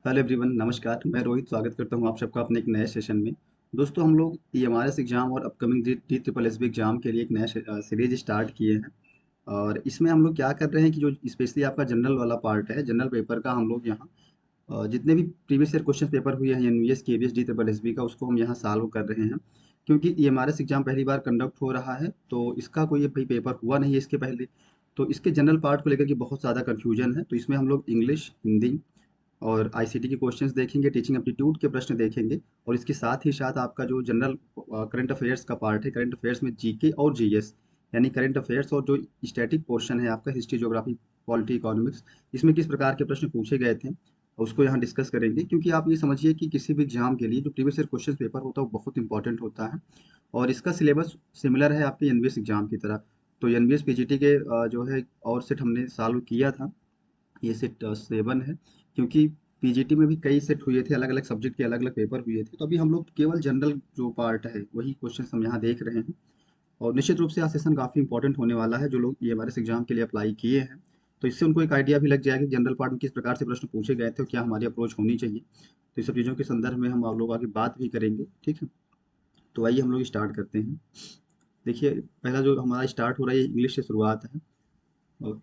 Hello everyone, नमस्कार। मैं रोहित स्वागत करता हूं आप सबका अपने एक नए सेशन में। दोस्तों, हम लोग ईएमआरएस एग्ज़ाम और upcoming D triple SB exam के लिए एक नया सीरीज स्टार्ट किए हैं। और इसमें हम लोग क्या कर रहे हैं कि जो स्पेशली आपका जनरल वाला पार्ट है, जनरल पेपर का, हम लोग यहाँ जितने भी प्रीवियस ईयर क्वेश्चन पेपर हुए हैं NVS KVS D triple SB का, उसको हम यहाँ सॉल्व कर रहे हैं। क्योंकि ईएमआरएस एग्ज़ाम पहली बार कंडक्ट हो रहा है, तो इसका कोई अभी पेपर हुआ नहीं है इसके पहले। तो इसके जनरल पार्ट को लेकर के बहुत ज़्यादा कन्फ्यूजन है। तो इसमें हम लोग इंग्लिश, हिंदी और आईसीटी के क्वेश्चंस देखेंगे, टीचिंग एप्टीट्यूड के प्रश्न देखेंगे। और इसके साथ ही साथ आपका जो जनरल करंट अफेयर्स का पार्ट है, करंट अफेयर्स में जीके और जीएस, यानी करंट अफेयर्स, और जो स्टैटिक पोर्शन है आपका हिस्ट्री, ज्योग्राफी, पॉलिटी, इकोनॉमिक्स, इसमें किस प्रकार के प्रश्न पूछे गए थे, उसको यहाँ डिस्कस करेंगे। क्योंकि आप ये समझिए कि किसी भी एग्जाम के लिए जो प्रीवियस ईयर क्वेश्चन पेपर होता है वो बहुत इंपॉर्टेंट होता है। और इसका सिलेबस सिमिलर है आपके एनवीएस एग्जाम की तरह। तो एनवीएस पीजीटी के जो है और सेट हमने सॉल्व किया था, ये सेट 7 है। क्योंकि पीजीटी में भी कई सेट हुए थे, अलग अलग सब्जेक्ट के अलग अलग पेपर हुए थे। तो अभी हम लोग केवल जनरल जो पार्ट है वही क्वेश्चन हम यहाँ देख रहे हैं। और निश्चित रूप से यहाँ सेशन काफ़ी इंपॉर्टेंट होने वाला है। जो लोग ये हमारे एग्जाम के लिए अप्लाई किए हैं, तो इससे उनको एक आइडिया भी लग जाएगा कि जनरल पार्ट में किस प्रकार से प्रश्न पूछे गए थे और क्या हमारी अप्रोच होनी चाहिए। तो इस सब चीज़ों के संदर्भ में हम आप लोग आगे बात भी करेंगे, ठीक है। तो आइए हम लोग स्टार्ट करते हैं। देखिए, पहला जो हमारा स्टार्ट हो रहा है ये इंग्लिश से शुरुआत है।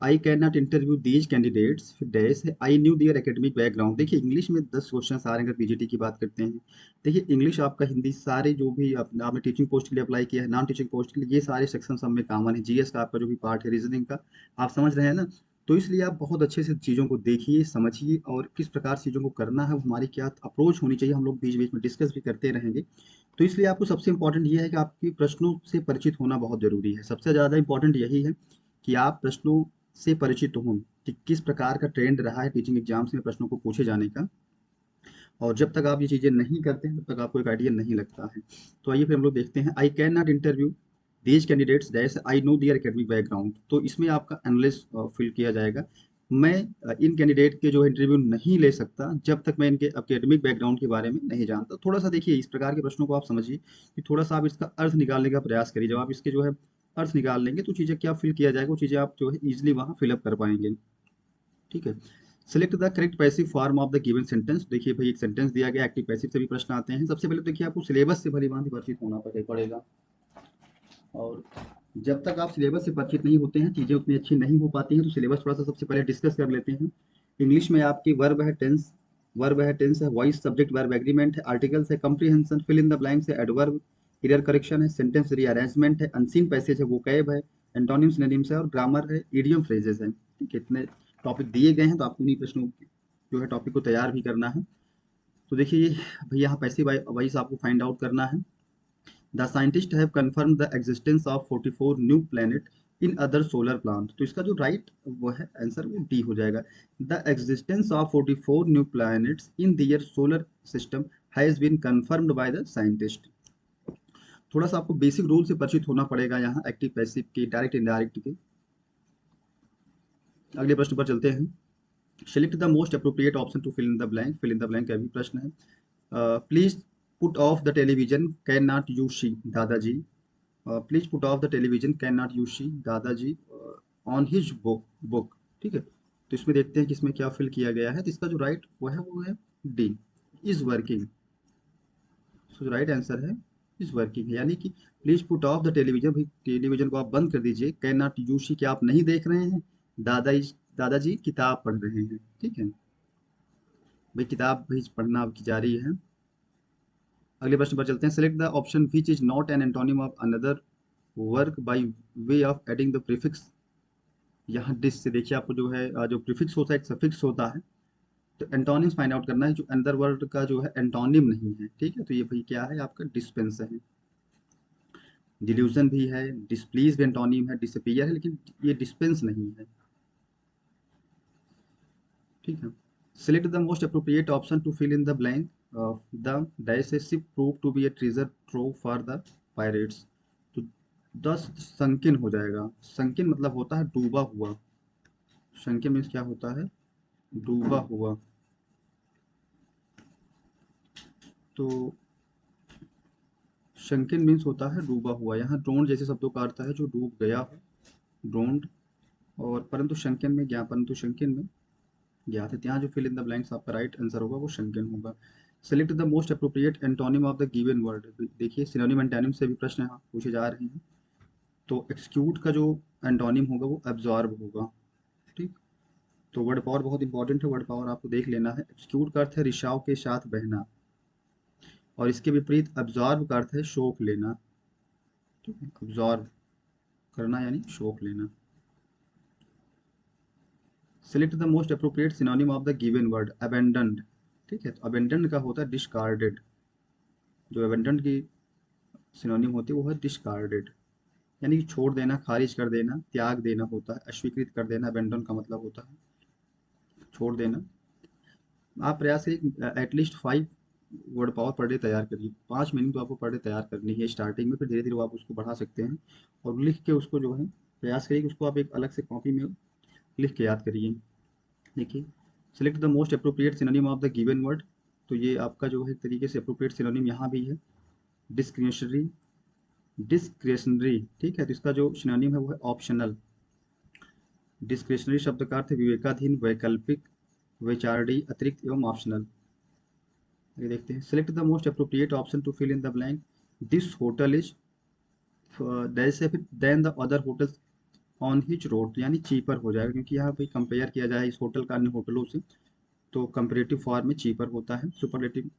I can not interview these candidates, फिर डैश है, I knew their academic background. देखिए, इंग्लिश में 10 क्वेश्चन आ रहे हैं अगर पीजीटी की बात करते हैं। देखिए, इंग्लिश आपका, हिंदी, सारे जो भी आपने टीचिंग पोस्ट के लिए अप्लाई किया है, नॉन टीचिंग पोस्ट के लिए, ये सारे सेक्शन सब में कॉमन है। जीएस का आपका जो भी पार्ट है, रीजनिंग का, आप समझ रहे हैं ना। तो इसलिए आप बहुत अच्छे से चीज़ों को देखिए, समझिए, और किस प्रकार से चीज़ों को करना है, हमारी क्या अप्रोच होनी चाहिए, हम लोग बीच बीच में डिस्कस भी करते रहेंगे। तो इसलिए आपको सबसे इंपॉर्टेंट ये है कि आपकी प्रश्नों से परिचित होना बहुत ज़रूरी है। सबसे ज़्यादा इंपॉर्टेंट यही है कि आप प्रश्नों से परिचित हों कि किस प्रकार का ट्रेंड रहा है टीचिंग एग्जाम्स में प्रश्नों को पूछे जाने का। और जब तक आप ये चीज़ें नहीं करते हैं तब तक आपको एक आइडिया नहीं लगता है। तो आइए फिर हम लोग देखते हैं। I can not interview these candidates जैसे I know their academic background. तो इसमें आपका एनालिस फिल किया जाएगा। मैं इन कैंडिडेट के जो इंटरव्यू नहीं ले सकता जब तक मैं इनके एकेडमिक बैकग्राउंड के बारे में नहीं जानता। थोड़ा सा देखिए, इस प्रकार के प्रश्नों को आप समझिए कि थोड़ा सा आप इसका अर्थ निकालने का प्रयास करिए। जब आप इसके जो है अर्थ निकाल लेंगे तो चीज़ें क्या फिल किया जाएगा, वो चीज़ें आप जो है ईजिली वहाँ फिलअप कर पाएंगे, ठीक है। Select the correct passive form of the given sentence. देखिए भाई, एक सेंटेंस दिया गया, एक्टिव पैसिव से भी प्रश्न आते हैं। सबसे पहले तो देखिए, आपको सिलेबस से भली भांति परिचित होना पड़ेगा। और जब तक आप सिलेबस से परिचित नहीं होते हैं, चीज़ें उतनी अच्छी नहीं हो पाती हैं। तो सिलेबस थोड़ा सा सबसे पहले डिस्कस कर लेते हैं। इंग्लिश में आपकी वर्ब है, टेंस है, वॉइस, सब्जेक्ट, वर्ब, एग्रीमेंट है, आर्टिकल्स है, comprehension, fill in the blanks है, एडवर्ब, एरर करेक्शन है, सेंटेंस रीअरेंजमेंट है, अनसीन पैसेज है, वोकैब है, एंटोनिम्स, सिनोनिम्स है, और ग्रामर है, इडियम फ्रेजेस है। ठीक है, इतने टॉपिक दिए गए हैं, तो आपको उन्हीं प्रश्नों जो है टॉपिक को तैयार भी करना है। तो देखिए, भैया यहाँ पैसिव वॉइस आपको फाइंड आउट करना है। The scientist have confirm the existence of 44 new planet in other solar plant. तो इसका जो राइट वो है आंसर, वो डी हो जाएगा। The existence of 44 new planets in their solar system has been confirmed by the scientist. थोड़ा सा आपको बेसिक रूल से परिचित होना पड़ेगा यहाँ, एक्टिव पैसिव के, डायरेक्ट इनडायरेक्ट के। अगले प्रश्न पर चलते हैं। Select the most appropriate option to fill in the blank. Fill in the blank का भी प्रश्न है। Please put off the television, can not you see Dadaji. Please put off the television, can not you see Dadaji on his book. ठीक है, तो इसमें देखते हैं कि इसमें क्या फिल किया गया है। तो इसका जो राइट वो है डी, इज वर्किंग। सो जो राइट आंसर है इज वर्किंग, यानी कि please put off the television, भाई टेलीविजन को आप बंद कर दीजिए। कैन नॉट यू सी, क्या आप नहीं देख रहे हैं। दादा दादाजी किताब पढ़ रहे हैं। ठीक है भाई, किताब भी पढ़ना आपकी जारी है। अगले प्रश्न पर चलते हैं। Select the option which is not an antonym of another work by way of adding the prefix. यहाँ डिस से देखिए, आपको जो है जो प्रीफिक्स होता है एक सफिक्स होता है। तो एंटोनिम्स फाइंड आउट करना है। जो अनदर वर्ड का जो है एंटोनिम नहीं है, ठीक है। तो ये भाई क्या है आपका, डिस्पेंस है। डिल्यूजन भी है, डिस्प्लीज भी एंटोनिम है, डिसअपियर है, लेकिन ये डिस्पेंस नहीं है, ठीक है। Select the most appropriate option to fill in the blank. The dash ship prove to be a treasure trove for the pirates. तो 10 संकिन हो जाएगा। संकिन मतलब होता है डूबा हुआ। संकिन मीन्स क्या होता है, डूबा हुआ। तो शंकिन मीन्स होता है डूबा हुआ। यहाँ ड्रोन जैसे शब्दों का अर्थ है जो डूब गया हो, ड्रोन्ड। और परंतु शंकिन में ज्ञान, परंतु शंकिन में ज्ञात है। तो यहाँ जो फिल इन द ब्लैंक्स आपका राइट आंसर होगा वो शंकन होगा। Select the most appropriate antonym of the given word. देखिए सिनोनिम एंटोनिम से भी प्रश्न यहाँ पूछे जा रहे हैं। तो एक्सक्यूट का जो एंटोनिम होगा वो एब्जॉर्ब होगा। ठीक। तो वर्ड पावर बहुत इंपॉर्टेंट है, वर्ड पावर आपको देख लेना है। एक्सक्यूट का अर्थ है रिसाव के साथ बहना, और इसके विपरीत एब्जॉर्ब का अर्थ है शोक लेना। ठीक है, एब्जॉर्ब करना यानी शोक लेना। Select the most appropriate synonym of the given word abandoned. ठीक है, तो अबेंडन्ड का होता है डिस्कार्डेड। जो अबेंडन्ड की सिनोनिम होती है वो है डिस्कार्डेड, यानी कि छोड़ देना, खारिज कर देना, त्याग देना होता है। अस्वीकृत कर देना अबेंडन का मतलब होता है छोड़ देना। आप प्रयास करिए at least 5 word power per day तैयार करिए। 5 मीनिंग तो आपको पर डे तैयार करनी है स्टार्टिंग में, फिर धीरे धीरे आप उसको बढ़ा सकते हैं। और लिख के उसको जो है प्रयास करिए कि उसको आप एक अलग से कॉपी में लिख के याद करिए। देखिए select the most appropriate synonym of the given word. तो ये आपका जो है एक तरीके से अप्रोप्रिएट सिनोनिम यहाँ भी है डिस्क्रिशनरी। डिस्क्रिशनरी ठीक है, तो इसका जो सिनोनिम है वो है ऑप्शनल। डिस्क्रिशनरी शब्द का अर्थ है विवेकाधीन, वैकल्पिक, वैचारणीय, अतिरिक्त एवं ऑप्शनल। ये देखते हैं। Select the most appropriate option to fill in the blank. This hotel is जैसे फिर then the other hotels on which road, यानी चीपर हो जाएगा, क्योंकि यहाँ पे कंपेयर किया जाए इस होटल का अन्य होटलों से। तो कंपेरेटिव फॉर्म में चीपर होता है, सुपरलेटिव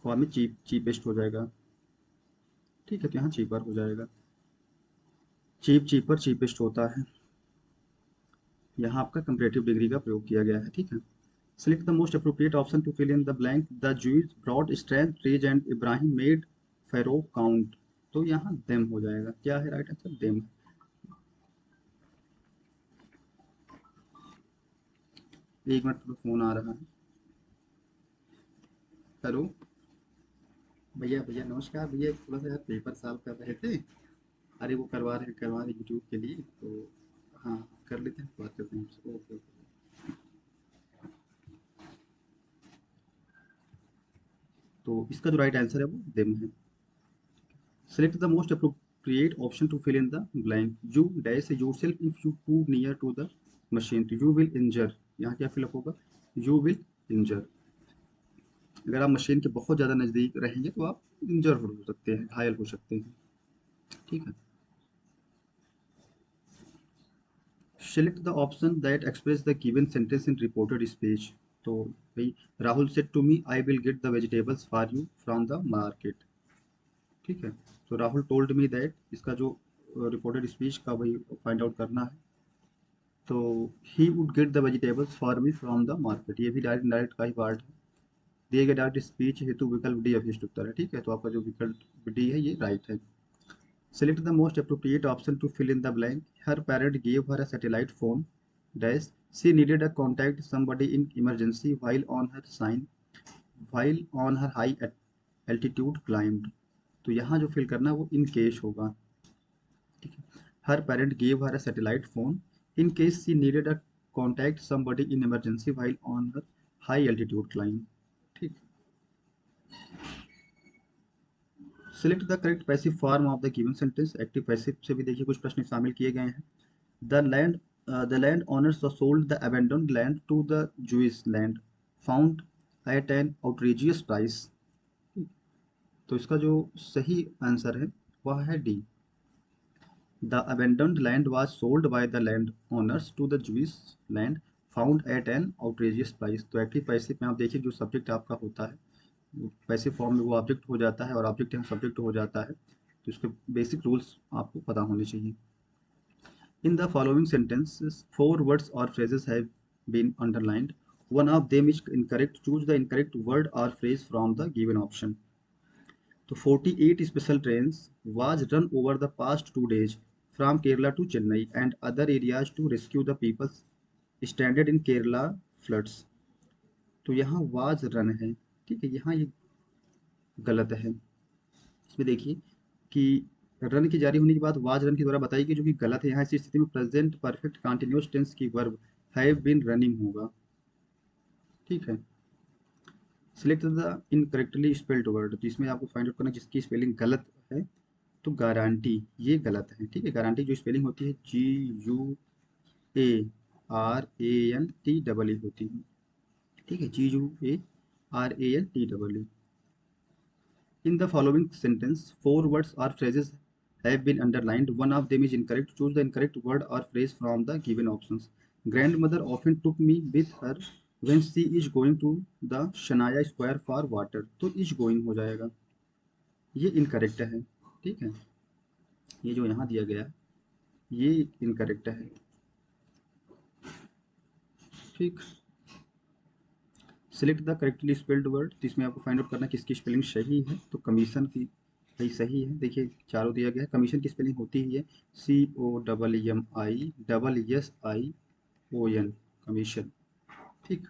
फॉर्म में चीपेस्ट हो जाएगा। ठीक है, तो यहाँ चीपर हो जाएगा। चीप, चीपर, चीपेस्ट होता है। यहाँ आपका कंपेरेटिव डिग्री का प्रयोग किया गया है। ठीक है। Select the most appropriate option to fill in the blank. The Jews broad strength rage and Ibrahim made Pharaoh count. तो यहाँ देम हो जाएगा। क्या है राइट आंसर? देम। एक मिनट, थोड़ा फोन आ रहा है। हेलो भैया, भैया नमस्कार भैया, थोड़ा सा यार पेपर सॉल्व कर रहे थे। अरे वो करवा रहे यूट्यूब के लिए, तो हाँ कर लेते हैं, बात करते हैं आपसे। Okay okay. तो इसका जो राइट आंसर है वो देम है। Select the most appropriate option to fill in the blank. You dash yourself if you too near to the machine, तो यू विल इंजर। यहाँ क्या फिलअप होगा? You will injure. अगर आप machine के बहुत ज़्यादा नज़दीक रहेंगे तो आप इंजर हो सकते हैं, घायल हो सकते हैं। ठीक है। Select the option that express the given sentence in reported speech. तो भाई, Rahul said to me I will get the vegetables for you from the market. ठीक है, तो राहुल टोल्ड मी दैट, इसका जो रिपोर्टेड स्पीच का वही फाइंड आउट करना है। तो he would get the vegetables for me from the market, ये भी डायरेक्ट डायरेक्ट का ही पार्ट है। दिए गए डायरेक्ट स्पीच हेतु विकल्प डी अभिष्ट उत्तर है। ठीक है, तो आपका जो विकल्प डी है ये राइट है। Select the most appropriate option to fill in the blank. Her parent gave her a satellite phone. Dash. She needed to contact somebody in emergency while on her high altitude climbed. तो यहाँ जो fill करना है वो in case होगा। ठीक है। Her parent gave her a satellite phone in case she needed a contact somebody in emergency while on her high altitude climb. ठीक। Select the correct passive form of the given sentence. Active passive से भी देखिए कुछ प्रश्न शामिल किए गए हैं। The land owners sold the abandoned land to the Jewish land found at an outrageous price। तो इसका जो सही आंसर है वह है D. The abandoned land was sold by the land owners to the Jewish land found at an outrageous price। तो active passive में आप देखिए जो सब्जेक्ट आपका होता है पैसिव फॉर्म में वो ऑब्जेक्ट हो जाता है, और ऑब्जेक्ट यहाँ सब्जेक्ट हो जाता है। तो इसके बेसिक रूल्स आपको पता होने चाहिए। In the following sentences, four words or phrases have been underlined. One of them is incorrect. Choose the incorrect word or phrase from the given option. So 48 special trains was run over the past 2 days from Kerala to Chennai and other areas to rescue the people stranded in Kerala floods। तो यहाँ was run है। ठीक है, यहाँ ये गलत है। इसमें देखिए कि रन की जारी होने के बाद वाज रन के द्वारा बताई गई, जो कि गलत है। यहाँ इस स्थिति में प्रेजेंट परफेक्ट कंटिन्यूअस टेंस की वर्ब हैव बीन रनिंग होगा। ठीक है। Select the incorrectly spelled word, तो इसमें आपको फाइंड आउट करना जिसकी स्पेलिंग गलत है। तो गारंटी ये गलत है। ठीक है, गारंटी जो स्पेलिंग होती है G U A RANTEE होती है, ठीक है, GUARANTEE। In the following sentence, four words or phrases have been underlined. One of them is incorrect. Choose the incorrect word or phrase from the given options. Grandmother often took me with her when she is going to the Shania Square for water. तो is going हो जाएगा, ये incorrect है, ठीक है, ये जो यहाँ दिया गया है ये इनकरेक्ट है, ठीक। Select the correctly spelled word, तो इसमें आपको फाइंड आउट करना है किसकी स्पेलिंग सही है, तो कमीशन की भाई सही है, देखिए चारों दिया गया है। कमीशन की स्पेलिंग होती ही है COMMISSION, कमीशन, ठीक।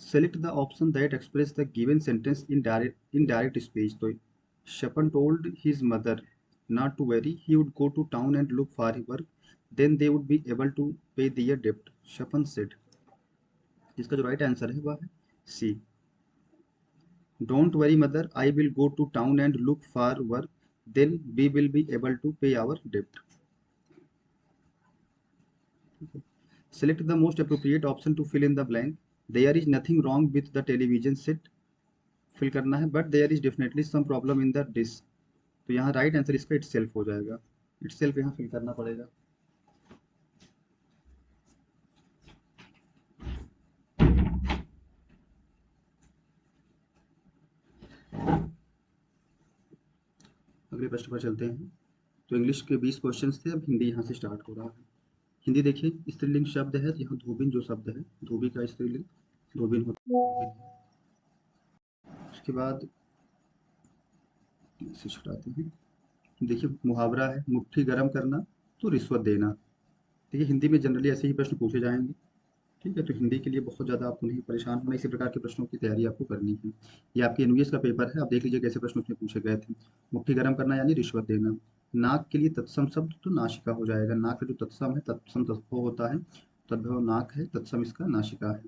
Select the option that express the given sentence in direct speech, तो Shapan told his mother not to worry, he would go to town and look for he work, then they would be able to pay their डेब्ट, शपन said. इसका जो right answer है वह है C. Don't worry mother, I will go to town and look for work, then we will be able to pay our डेब्ट। Select the most appropriate option to fill in the blank, there is nothing wrong with the television set, fill करना है, but there is definitely some problem in the dish, तो यहाँ right answer इसका itself हो जाएगा, it self यहाँ fill करना पड़ेगा। अगले प्रश्न पर चलते हैं। तो इंग्लिश के 20 क्वेश्चन थे, अब हिंदी यहाँ से स्टार्ट हो रहा है। हिंदी देखिए, स्त्रीलिंग शब्द है, तो यहाँ धोबिन जो शब्द है, धोबी का स्त्रीलिंग धोबिन होता है। उसके बाद इसे छुटाते हैं। देखिए मुहावरा है, मुट्ठी गर्म करना तो रिश्वत देना। देखिए हिंदी में जनरली ऐसे ही प्रश्न पूछे जाएंगे, ठीक है, तो हिंदी के लिए बहुत ज़्यादा आपको नहीं परेशान होना, इसी प्रकार के प्रश्नों की तैयारी आपको करनी है। ये आपके एनवीएस का पेपर है, आप देख लीजिए कैसे प्रश्न उसमें पूछे गए थे। मुट्ठी गर्म करना यानी रिश्वत देना। नाक के लिए तत्सम शब्द तो नासिका हो जाएगा, नाक का जो तत्सम है, तत्सम तद्भव होता है, तद्भव नाक है, तत्सम इसका नासिका है।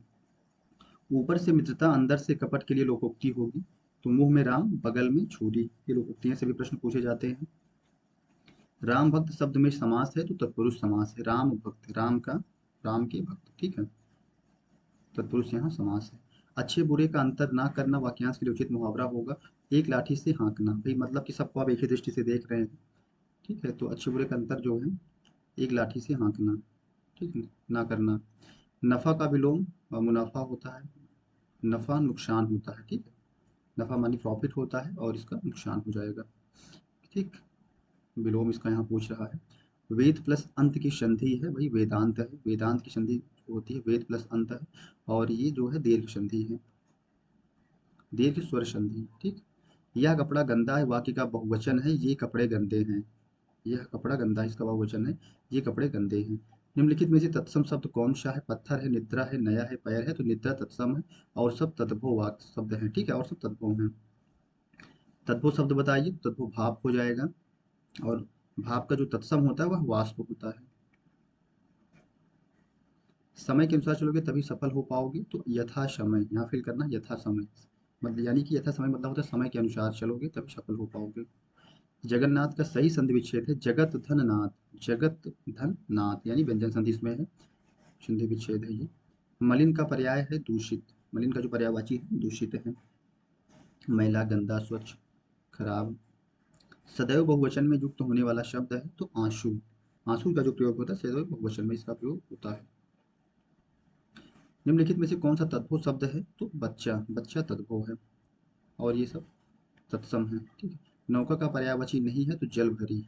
ऊपर से मित्रता अंदर से कपट के लिए लोकोक्ति होगी, तो मुंह में राम बगल में छुरी, ये लोकोक्तियां से भी प्रश्न पूछे जाते हैं। राम भक्त शब्द में समास है, तो तत्पुरुष समास है, राम भक्त, राम का, राम के भक्त, ठीक है, तत्पुरुष यहाँ समास है। अच्छे बुरे का अंतर ना करना वाक्यांश के लिए उचित मुहावरा होगा। एक लाठी से हाँकना, भाई मतलब कि सबको आप एक ही दृष्टि से देख रहे हैं, ठीक है, तो अच्छे बुरे का अंतर जो है एक लाठी से हाँकना, ठीक है, ना करना। नफा का विलोम मुनाफा होता है, नफा नुकसान होता है, ठीक है, नफा मानी प्रॉफिट होता है और इसका नुकसान हो जाएगा, ठीक, विलोम इसका यहाँ पूछ रहा है। वेद प्लस अंत की संधि है, वही वेदांत है, वेदांत की संधि होती है वेद प्लस अंत है, और ये जो है दीर्घ संधि है, दीर्घ स्वर संधि, ठीक। यह कपड़ा गंदा है वाक्य का बहुवचन है, ये कपड़े गंदे हैं, यह कपड़ा गंदा है इसका बहुवचन है, ये कपड़े गंदे हैं। निम्नलिखित में से तत्सम शब्द कौन सा है, पत्थर है, निद्रा है, नया है, पैर है, तो निद्रा तत्सम है, और सब तद्भव वाक्य शब्द हैं, ठीक है, और सब तद्भव हैं। तद्भव शब्द बताइए, तद्भव भाव हो जाएगा, और भाव का जो तत्सम होता है वह वाष्प होता है। समय के अनुसार चलोगे तभी सफल हो पाओगे, तो यथा समय यहाँ फिल करना, यथा समय मतलब यानी कि यथा समय मतलब होता है समय के अनुसार चलोगे तभी सफल हो पाओगे। जगन्नाथ का सही संधि विच्छेद है जगत धन नाथ, जगत धन नाथ यानी व्यंजन संधि इसमें है, संधि विच्छेद है ये। मलिन का पर्याय है दूषित, मलिन का जो पर्यायवाची है दूषित है, मैला, गंदा, स्वच्छ, खराब। सदैव बहुवचन में युक्त होने वाला शब्द है, तो आंसू, आंसू का जो प्रयोग होता है सदैव बहुवचन में इसका प्रयोग होता है। निम्नलिखित में से कौन सा तद्भव शब्द है, तो बच्चा, बच्चा तद्भव है, और ये सब तत्सम है, ठीक है। नौका का पर्यायवाची नहीं है, तो जल भरी,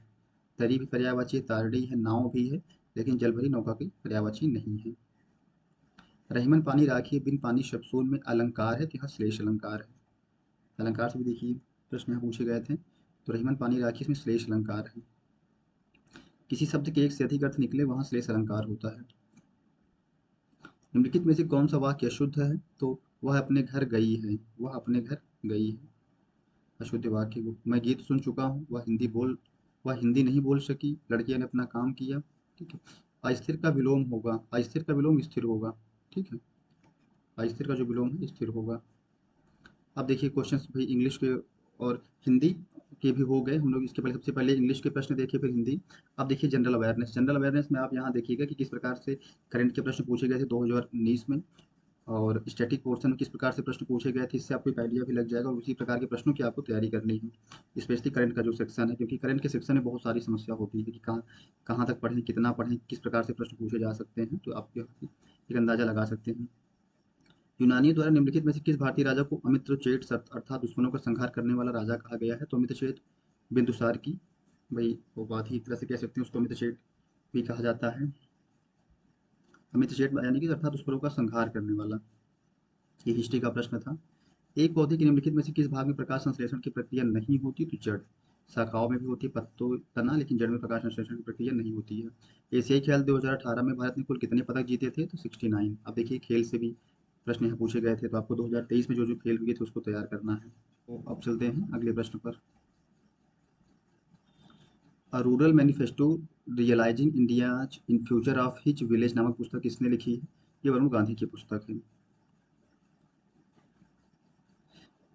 तरी भी पर्यायवाची है, तारड़ी है, नाव भी है, लेकिन जल भरी नौका की पर्यायवाची नहीं है। रहीमन पानी राखी बिन पानी शब्दों में अलंकार है, तो यहाँ श्लेष अलंकार है, अलंकार से भी देखिए प्रश्न यहाँ पूछे गए थे, तो रहीमन पानी राखी इसमें श्लेष अलंकार है। किसी शब्द के एक से अधिक अर्थ निकले वहां श्लेष अलंकार होता है। निम्नलिखित में से कौन सा वाक्य अशुद्ध है, तो वह अपने घर गई है, वह अपने घर गई है, अशुद्ध वाक्य को। मैं गीत सुन चुका हूँ, वह हिंदी नहीं बोल सकी, लड़किया ने अपना काम किया, ठीक है। अस्थिर का विलोम होगा, अस्थिर का विलोम स्थिर होगा, ठीक है, अस्थिर का जो विलोम है स्थिर होगा। अब देखिए क्वेश्चंस भाई इंग्लिश के और हिंदी के भी हो गए हम लोग। इसके पहले सबसे पहले इंग्लिश के प्रश्न देखे, फिर हिंदी। अब देखिए जनरल अवेयरनेस। जनरल अवेयरनेस में आप यहाँ देखिएगा कि किस प्रकार से करंट के प्रश्न पूछे गए थे 2019 में, और स्टैटिक पोर्शन में किस प्रकार से प्रश्न पूछे गए थे। इससे आपको एक आइडिया भी लग जाएगा और उसी प्रकार के प्रश्नों की आपको तैयारी करनी है, स्पेशली करंट का जो सेक्शन है, क्योंकि करंट के सेक्शन में बहुत सारी समस्या होती है कि कहाँ कहाँ तक पढ़ें, कितना पढ़ें, किस प्रकार से प्रश्न पूछे जा सकते हैं, तो आप एक अंदाजा लगा सकते हैं। यूनानियों द्वारा निम्नलिखित में से किस भारतीय राजा को अमित्रचेट अर्थात दुश्मनों का संहार करने वाला राजा कहा गया है। तो अमित्रचेट बिंदुसार की भाई वो बात ही एक तरह से कह सकते हैं, उसको अमित्रचेट भी कहा जाता है। अमित्रचेट यानी कि अर्थात दुश्मनों का संहार करने वाला। ये हिस्ट्री का प्रश्न था। एक पौधे के निम्नलिखित में से किस भाग में प्रकाश संश्लेषण की प्रक्रिया नहीं होती। तो जड़। शाखाओं में भी होती है, पत्तों तना, लेकिन जड़ में प्रकाश संश्लेषण की प्रक्रिया नहीं होती है। एशियाई खेल 2018 में भारत ने कुल कितने पदक जीते थे। तो 69। अब देखिए खेल से भी प्रश्न यहाँ पूछे गए थे, तो आपको 2023 में जो जो खेल हुए थे उसको तैयार करना है। तो अब चलते हैं अगले प्रश्न पर। A rural manifesto realising India in future of hitch village नामक पुस्तक किसने लिखी है। ये वरुण गांधी की पुस्तक है।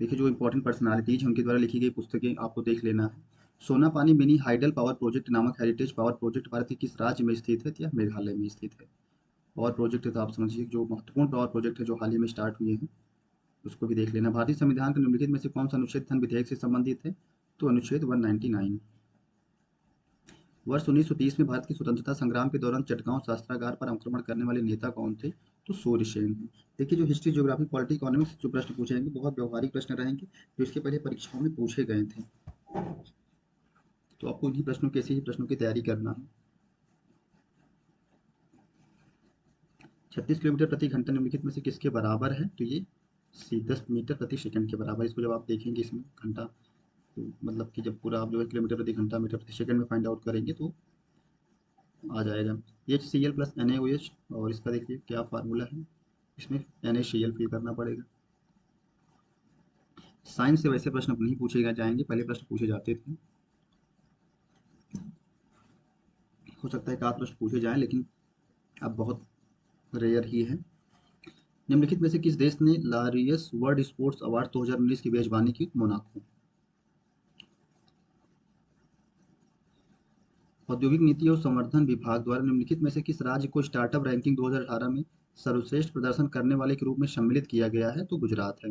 देखिए जो इंपॉर्टेंट पर्सनालिटीज हैं उनके द्वारा लिखी गई पुस्तकें आपको देख लेना है। सोना पानी मिनी हाइडल पावर प्रोजेक्ट नामक हेरिटेज पावर प्रोजेक्ट भारत के किस राज्य में स्थित है। या मेघालय में स्थित है। पावर प्रोजेक्ट है तो आप समझिए जो महत्वपूर्ण पावर प्रोजेक्ट है जो हाल ही में स्टार्ट हुए हैं, उसको भी देख लेना। भारतीय संविधान के निम्नलिखित में से कौन सा अनुच्छेद धन विधेयक से संबंधित है। तो अनुच्छेद 199। वर्ष 1930 में भारत की स्वतंत्रता संग्राम के दौरान चटगांव शस्त्रागार पर आक्रमण करने वाले नेता कौन थे। तो सूर्यसेन हैं। देखिए जो हिस्ट्री, ज्योग्राफी, पॉलिटी, इकोनॉमिक्स जो प्रश्न पूछे जाएंगे बहुत व्यवहारिक प्रश्न रहेंगे, जो इसके पहले परीक्षाओं में पूछे गए थे, तो आपको उन्हीं प्रश्नों के, ऐसे ही प्रश्नों की तैयारी करना है। 36 किलोमीटर प्रति घंटा निम्नलिखित में से किसके बराबर है। तो ये 10 मीटर प्रति सेकंड के बराबर। इसको जब आप देखेंगे इसमें घंटा, तो मतलब कि जब पूरा आप जो है किलोमीटर प्रति घंटा मीटर प्रति सेकंड में फाइंड आउट करेंगे तो आ जाएगा। H C L plus N A O H, और इसका देखिए क्या फार्मूला है, इसमें N A C L fill करना पड़ेगा। साइंस से वैसे प्रश्न नहीं पूछे जाएंगे, पहले प्रश्न पूछे जाते थे, हो सकता है कि आप प्रश्न पूछे जाएं, लेकिन अब बहुत रेयर ही है। निम्नलिखित में से किस देश ने लारियस वर्ल्ड स्पोर्ट्स अवार्ड 2019 की मेजबानी की। मोनाको। औद्योगिक नीति और संवर्धन विभाग द्वारा निम्नलिखित में से किस राज्य को स्टार्टअप रैंकिंग 2018 में सर्वश्रेष्ठ प्रदर्शन करने वाले के रूप में सम्मिलित किया गया है। तो गुजरात है।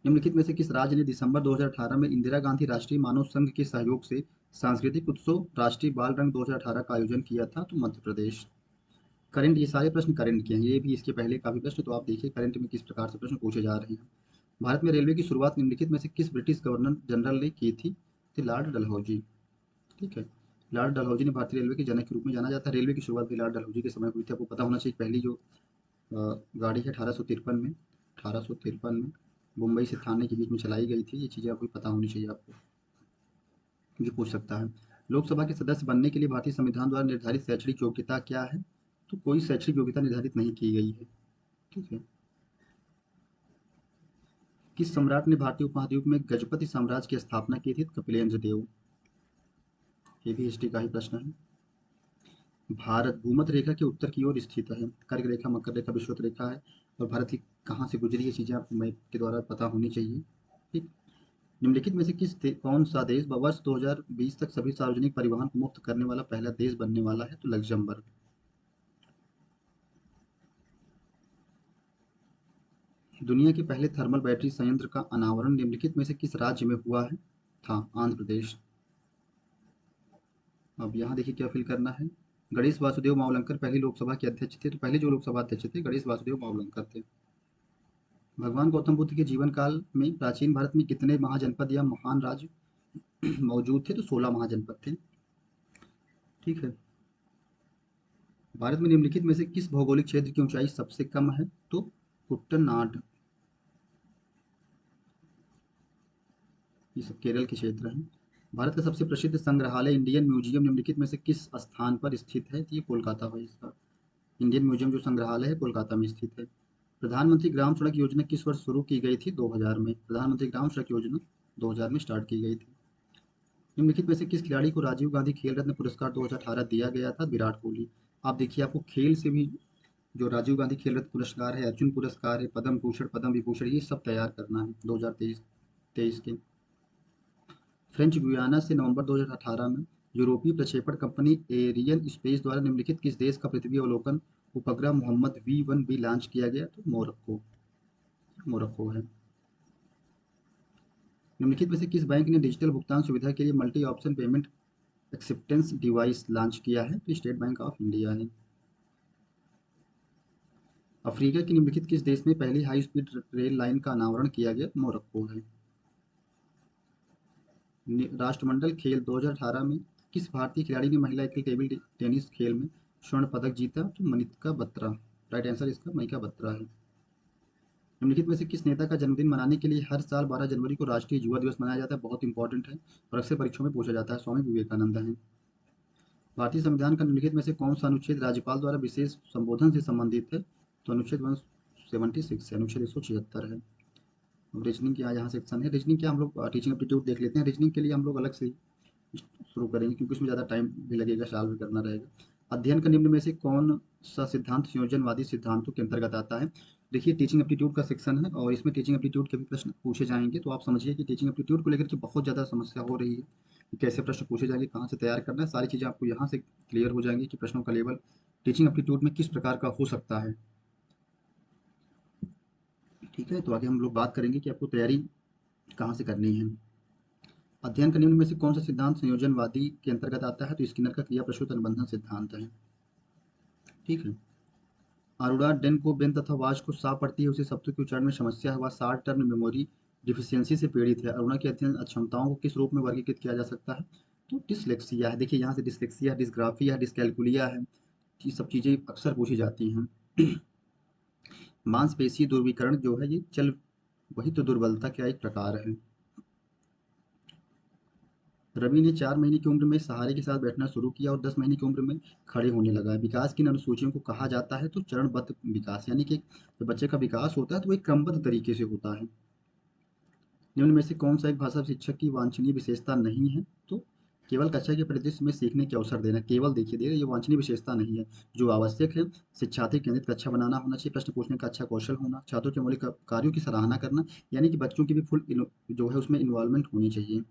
निम्नलिखित में से किस राज्य ने दिसंबर 2018 में इंदिरा गांधी राष्ट्रीय मानव संघ के सहयोग से सांस्कृतिक उत्सव राष्ट्रीय बाल रंग 2018 का आयोजन किया था। तो मध्य प्रदेश। करंट, ये सारे प्रश्न करंट के हैं, ये भी इसके पहले काफी प्रश्न, तो आप देखिए करंट में किस प्रकार से प्रश्न पूछे जा रहे हैं। भारत में रेलवे की शुरुआत निम्नलिखित में से किस ब्रिटिश गवर्नर जनरल ने की थी। तो लॉर्ड डलहौजी। ठीक है। लॉर्ड डलहौजी ने भारतीय रेलवे के जनक के रूप में जाना जाता है। रेलवे की शुरुआत भी लॉर्ड डलहौजी के समय हुई थी। आपको पता होना चाहिए पहली जो गाड़ी है 1853 में मुंबई से थाने के बीच में चलाई गई थी। ये चीज़ें आपको पता होनी चाहिए आपको, क्योंकि पूछ सकता है। लोकसभा के सदस्य बनने के लिए भारतीय संविधान द्वारा निर्धारित शैक्षणिक योग्यता क्या है। तो कोई शैक्षणिक योग्यता निर्धारित नहीं की गई है। ठीक है। किस सम्राट ने भारतीय उपमहाद्वीप में गजपति साम्राज्य की स्थापना की थी। कपिलेंद्र देव। ये भी हिस्ट्री का ही प्रश्न है। भारत भूमध्य रेखा के उत्तर की ओर स्थित है। कर्क रेखा, मकर रेखा, विषुवत रेखा है। और भारत की कहाँ से गुजरी, ये चीज़ें आपको मैप के द्वारा पता होनी चाहिए। ठीक। निम्नलिखित में से कौन सा देश वर्ष 2020 तक सभी सार्वजनिक परिवहन को मुक्त करने वाला पहला देश बनने वाला है। तो लग्जमबर्ग। दुनिया के पहले थर्मल बैटरी संयंत्र का अनावरण निम्नलिखित में से किस राज्य में हुआ है। था आंध्र प्रदेश। अब यहाँ देखिए क्या फिल करना है। गणेश वासुदेव मावलंकर पहली लोकसभा के अध्यक्ष थे। तो पहले जो लोकसभा अध्यक्ष थे गणेश वासुदेव मावलंकर थे। भगवान गौतम बुद्ध के जीवन काल में प्राचीन भारत में कितने महाजनपद या महान राज्य मौजूद थे। तो 16 महाजनपद थे। ठीक है। भारत में निम्नलिखित में से किस भौगोलिक क्षेत्र की ऊंचाई सबसे कम है। तो कुट्टनाड। ये सब केरल के क्षेत्र हैं। भारत का सबसे प्रसिद्ध संग्रहालय इंडियन म्यूजियम निम्नलिखित में से किस स्थान पर स्थित है। तो ये कोलकाता है इसका। इंडियन म्यूजियम जो संग्रहालय है कोलकाता में स्थित है। प्रधानमंत्री ग्राम सड़क योजना किस वर्ष शुरू की गई थी। 2000 में। प्रधानमंत्री ग्राम सड़क योजना 2000 में स्टार्ट की गई थी। निम्नलिखित में से किस खिलाड़ी को राजीव गांधी खेल रत्न पुरस्कार 2018 दिया गया था। विराट कोहली। आप देखिए आपको खेल से भी जो राजीव गांधी खेल रत्न पुरस्कार है, अर्जुन पुरस्कार है, पद्म भूषण, पद्म विभूषण, ये सब तैयार करना है 2023। 23 की। फ्रेंच गुयाना से नवंबर 2018 में यूरोपीय प्रक्षेपण कंपनी एरियन स्पेस द्वारा निम्नलिखित किस देश का पृथ्वी अवलोकन उपग्रह मोहम्मद V1B लॉन्च किया गया? तो मोरक्को, मोरक्को है। निम्नलिखित में से किस बैंक ने डिजिटल भुगतान सुविधा के लिए multi option payment acceptance device launch किया है? तो स्टेट बैंक ऑफ इंडिया है। अफ्रीका के निम्नलिखित किस देश में पहली हाई स्पीड रेल लाइन का अनावरण किया गया? मोरक्को है। राष्ट्रमंडल खेल 2018 में किस भारतीय खिलाड़ी ने महिला एकल टेबल टेनिस खेल में स्वर्ण पदक जीता? तो मनिका बत्रा। राइट आंसर इसका मनिका बत्रा है। निम्नलिखित में से किस नेता का जन्मदिन मनाने के लिए हर साल 12 जनवरी को राष्ट्रीय युवा दिवस मनाया जाता है? बहुत इंपॉर्टेंट है और अक्सर परीक्षाओं में पूछा जाता है। स्वामी विवेकानंद है। भारतीय संविधान का निम्नलिखित में से कौन सा अनुच्छेद राज्यपाल द्वारा विशेष संबोधन से संबंधित है? तो अनुच्छेद 176 है, अनुच्छेद 176 है। रीजनिंग के यहाँ सेक्शन है। रीजनिंग क्या हम लोग टीचिंग एप्टीट्यूड देख लेते हैं। रीजनिंग के लिए हम लोग अलग से शुरू करेंगे क्योंकि उसमें ज़्यादा टाइम भी लगेगा, सॉल्व भी करना रहेगा। अध्ययन का निम्न में से कौन सा सिद्धांत संयोजनवादी सिद्धांतों के अंतर्गत आता है? देखिए टीचिंग एप्टीट्यूड का सेक्शन है और इसमें टीचिंग एप्टीट्यूड के भी प्रश्न पूछे जाएंगे, तो आप समझिए कि टीचिंग एप्टीट्यूड को लेकर के बहुत ज़्यादा समस्या हो रही है कि कैसे प्रश्न पूछे जाएंगे, कहाँ से तैयार करना है, सारी चीज़ें आपको यहाँ से क्लियर हो जाएंगी कि प्रश्नों का लेवल टीचिंग एप्टीट्यूड में किस प्रकार का हो सकता है। ठीक है, तो आगे हम लोग बात करेंगे कि आपको तैयारी कहाँ से करनी है। अध्ययन का निम्न में से कौन सा सिद्धांत संयोजनवादी के अंतर्गत आता है? तो स्किनर का क्रिया प्रसूत अनुबंधन सिद्धांत है। ठीक है। अरुणा डेन को बेन तथा वाज को सा पड़ती है, उसे शब्दों के उच्चारण में समस्या हुआ, शॉर्ट टर्म मेमोरी डिफिशियंसी से पीड़ित है। अरुणा की अध्ययन अक्षमताओं को किस रूप में वर्गीकृत किया जा सकता है? तो डिसलेक्सिया है। देखिए यहाँ से डिसलेक्सिया, डिसग्राफिया, डिसकैलकुलिया है, ये सब चीज़ें अक्सर पूछी जाती हैं। मांसपेशी दुर्विकरण जो है ये चल वही तो दुर्बलता का एक प्रकार है। रवि ने 4 महीने की उम्र में सहारे के साथ बैठना शुरू किया और 10 महीने की उम्र में खड़े होने लगा। विकास की इन अनुसूचियों को कहा जाता है? तो चरणबद्ध विकास, यानी कि जब बच्चे का विकास होता है तो वो एक क्रमबद्ध तरीके से होता है। निम्न में से कौन सा एक भाषा शिक्षक की वांछनीय विशेषता नहीं है? तो केवल कक्षा के परिदृश्य में सीखने के अवसर देना। केवल देखिए दे ये वांछनीय विशेषता नहीं है। जो आवश्यक है, शिक्षार्थी केंद्रित कक्षा बनाना होना चाहिए, प्रश्न पूछने का अच्छा कौशल होना, छात्रों के मौलिक कार्यों की सराहना करना, यानी कि बच्चों की भी फुल जो है उसमें इन्वॉल्वमेंट होनी चाहिए।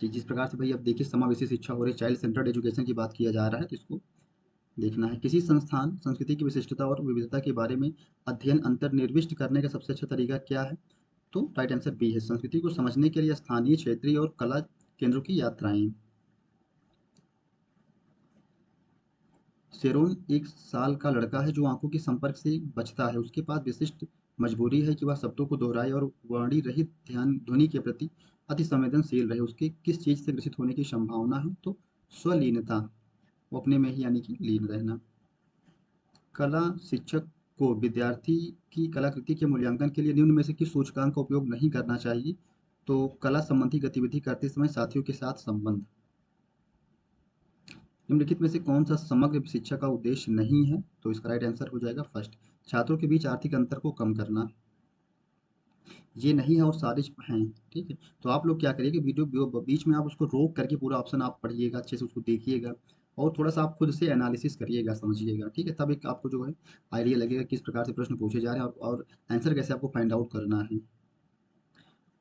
जिस प्रकार से भाई अब देखिए समावेशी शिक्षा हो रही, चाइल्ड सेंटर्ड एजुकेशन की बात किया जा रहा है, तो इसको देखना है। किसी संस्थान संस्कृति की विशिष्टता और विविधता के बारे में अध्ययन अंतर्निर्दिष्ट करने का सबसे अच्छा तरीका क्या है? तो राइट आंसर बी है, संस्कृति को समझने के लिए स्थानीय, क्षेत्रीय और कला केंद्रों की यात्राएं। शेरोन एक साल का लड़का है जो आंखों के संपर्क से बचता है। उसके पास विशिष्ट मजबूरी है कि वह शब्दों को दोहराए और वाणी रहित ध्यान ध्वनि के प्रति अति संवेदनशील रहे। उसके किस चीज से ग्रसित होने की संभावना है? तो स्वलीनता, वो अपने में ही यानी कि लीन रहना। कला शिक्षक को विद्यार्थी की कलाकृति के मूल्यांकन के लिए निम्न में से किस सूचकांक का उपयोग नहीं करना चाहिए? तो कला संबंधी गतिविधि करते समय साथियों के साथ संबंध। निम्नलिखित में से कौन सा समग्र शिक्षा का उद्देश्य नहीं है? तो इसका राइट आंसर हो जाएगा फर्स्ट, छात्रों के बीच आर्थिक अंतर को कम करना। ये नहीं है और सारे हैं। ठीक है, तो आप लोग क्या करिए कि वीडियो बीच में आप उसको रोक करके पूरा ऑप्शन आप पढ़िएगा, अच्छे से उसको देखिएगा और थोड़ा सा आप खुद से एनालिसिस करिएगा, समझिएगा। ठीक है, तब एक आपको जो है आइडिया लगेगा किस प्रकार से प्रश्न पूछे जा रहे हैं और आंसर कैसे आपको फाइंड आउट करना है।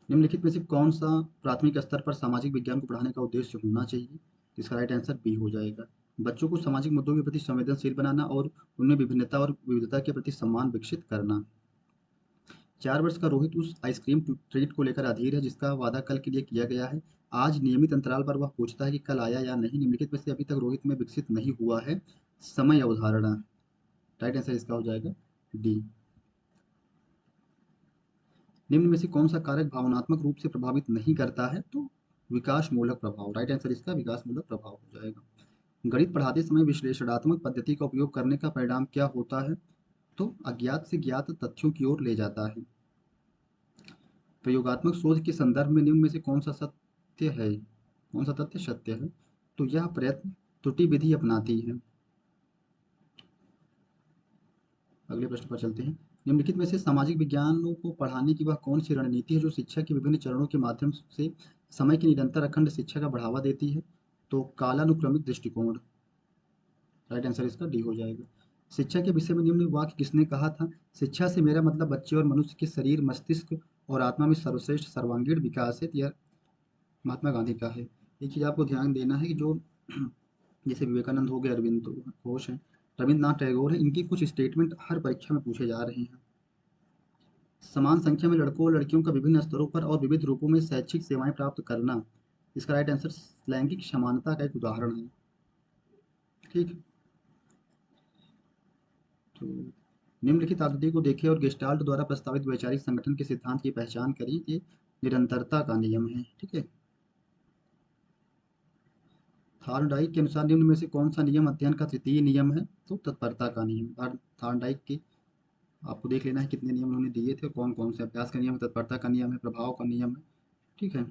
निम्नलिखित में से कौन सा प्राथमिक स्तर पर सामाजिक विज्ञान को पढ़ाने का उद्देश्य होना चाहिए? इसका राइट आंसर बी हो जाएगा, बच्चों को सामाजिक मुद्दों के प्रति संवेदनशील बनाना और उनमें विभिन्नता और विविधता के प्रति सम्मान विकसित करना। 4 वर्ष का रोहित उस आइसक्रीम ट्रीट को लेकर अधीर है जिसका वादा कल के लिए किया गया है। आज नियमित अंतराल पर वह पूछता है कि कल आया या नहीं। निम्नलिखित में से अभी तक रोहित में विकसित नहीं हुआ है समय अवधारणा। राइट आंसर इसका हो जाएगा डी। निम्न में से कौन सा कारक भावनात्मक रूप से प्रभावित नहीं करता है? तो विकास मूलक प्रभाव। राइट आंसर इसका विकास मूलक प्रभाव हो जाएगा। गणित पढ़ाते समय विश्लेषणात्मक पद्धति का उपयोग करने का परिणाम क्या होता है? तो अज्ञात से ज्ञात तथ्यों की ओर ले जाता है। प्रयोगात्मक शोध के संदर्भ में निम्न में से कौन सा सत्य है, कौन सा तथ्य सत्य है? तो यह प्रयत्न त्रुटि विधि अपनाती है। अगले प्रश्न पर चलते हैं। निम्नलिखित में से सामाजिक विज्ञानों को पढ़ाने की वह कौन सी रणनीति है जो शिक्षा के विभिन्न चरणों के माध्यम से समय की निरंतर अखंड शिक्षा का बढ़ावा देती है? तो कालानुक्रमिक दृष्टिकोण। राइट आंसर इसका डी हो जाएगा। शिक्षा के विषय में निम्न वाक्य किसने कहा था? शिक्षा से मेरा मतलब बच्चे और मनुष्य के शरीर, मस्तिष्क और आत्मा में सर्वश्रेष्ठ सर्वांगीण विकास है, यह महात्मा गांधी का है। एक चीज़ आपको ध्यान देना है कि जो जैसे विवेकानंद हो गए, अरविंद घोष हैं, रविंद्रनाथ टैगोर हैं, इनकी कुछ स्टेटमेंट हर परीक्षा में पूछे जा रहे हैं। समान संख्या में लड़कों और लड़कियों का विभिन्न स्तरों पर और विविध रूपों में शैक्षिक सेवाएं प्राप्त करना, इसका राइट आंसर लैंगिक समानता का एक उदाहरण है। ठीक। तो निम्नलिखित आकृति को देखें और गेस्टाल्ट द्वारा प्रस्तावित वैचारिक संगठन के सिद्धांत की पहचान करें। ये निरंतरता का नियम है। ठीक है। थॉर्नडाइक के अनुसार निम्न में से कौन सा नियम अध्ययन का तृतीय नियम है? तो तत्परता का नियम। थॉर्नडाइक के आपको देख लेना है कितने नियम उन्होंने दिए थे, कौन कौन से। अभ्यास का नियम है, तत्परता का नियम है, प्रभाव का नियम है। ठीक है।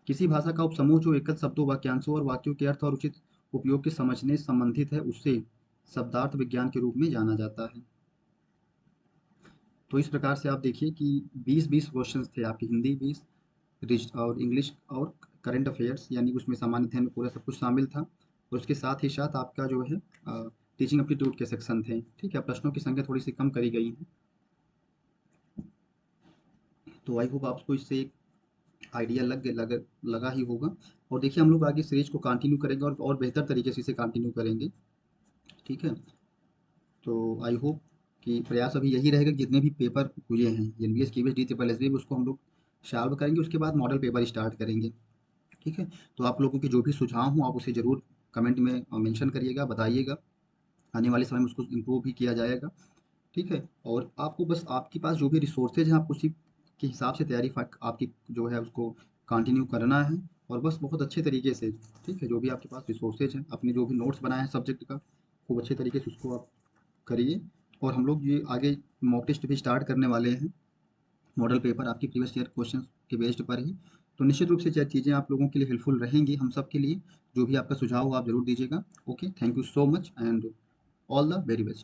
किसी भाषा का उपसमूह जो एकल शब्दों, वाक्यांशों और वाक्यों के अर्थ और उचित उपयोग के समझने से संबंधित है, उसे शब्दार्थ विज्ञान के रूप में जाना जाता है। तो इस प्रकार से आप देखिए कि 20-20 क्वेश्चन थे आपकी, हिंदी 20 और इंग्लिश और करंट अफेयर्स, यानी उसमें सामान्य अध्ययन में पूरा सब कुछ शामिल था। और उसके साथ ही साथ आपका जो है टीचिंग एप्टीट्यूड के सेक्शन थे। ठीक है। प्रश्नों की संख्या थोड़ी सी कम करी गई है। तो आई होप आपको इससे एक आइडिया लगा ही होगा। और देखिए हम लोग आगे सीरीज को कंटिन्यू करेंगे और बेहतर तरीके से इसे कंटिन्यू करेंगे। ठीक है। तो आई होप कि प्रयास अभी यही रहेगा कि जितने भी पेपर हुए हैं NVS KVS D triple S B, उसको हम लोग सॉल्व करेंगे। उसके बाद मॉडल पेपर स्टार्ट करेंगे। ठीक है। तो आप लोगों के जो भी सुझाव हों आप उसे ज़रूर कमेंट में मेंशन करिएगा, बताइएगा। आने वाले समय में उसको इम्प्रूव भी किया जाएगा। ठीक है। और आपको बस आपके पास जो भी रिसोर्सेज हैं आप उसी के हिसाब से तैयारी आपकी जो है उसको कंटिन्यू करना है। और बस बहुत अच्छे तरीके से, ठीक है, जो भी आपके पास रिसोर्सेज हैं, अपने जो भी नोट्स बनाए हैं सब्जेक्ट का, खूब अच्छे तरीके से उसको आप करिए। और हम लोग ये आगे मॉक टेस्ट भी स्टार्ट करने वाले हैं, मॉडल पेपर आपकी प्रीवियस ईयर क्वेश्चन के बेस्ड पर ही। तो निश्चित रूप से चीज़ें आप लोगों के लिए हेल्पफुल रहेंगी, हम सब के लिए। जो भी आपका सुझाव हो आप ज़रूर दीजिएगा। Okay, thank you so much and all the very best.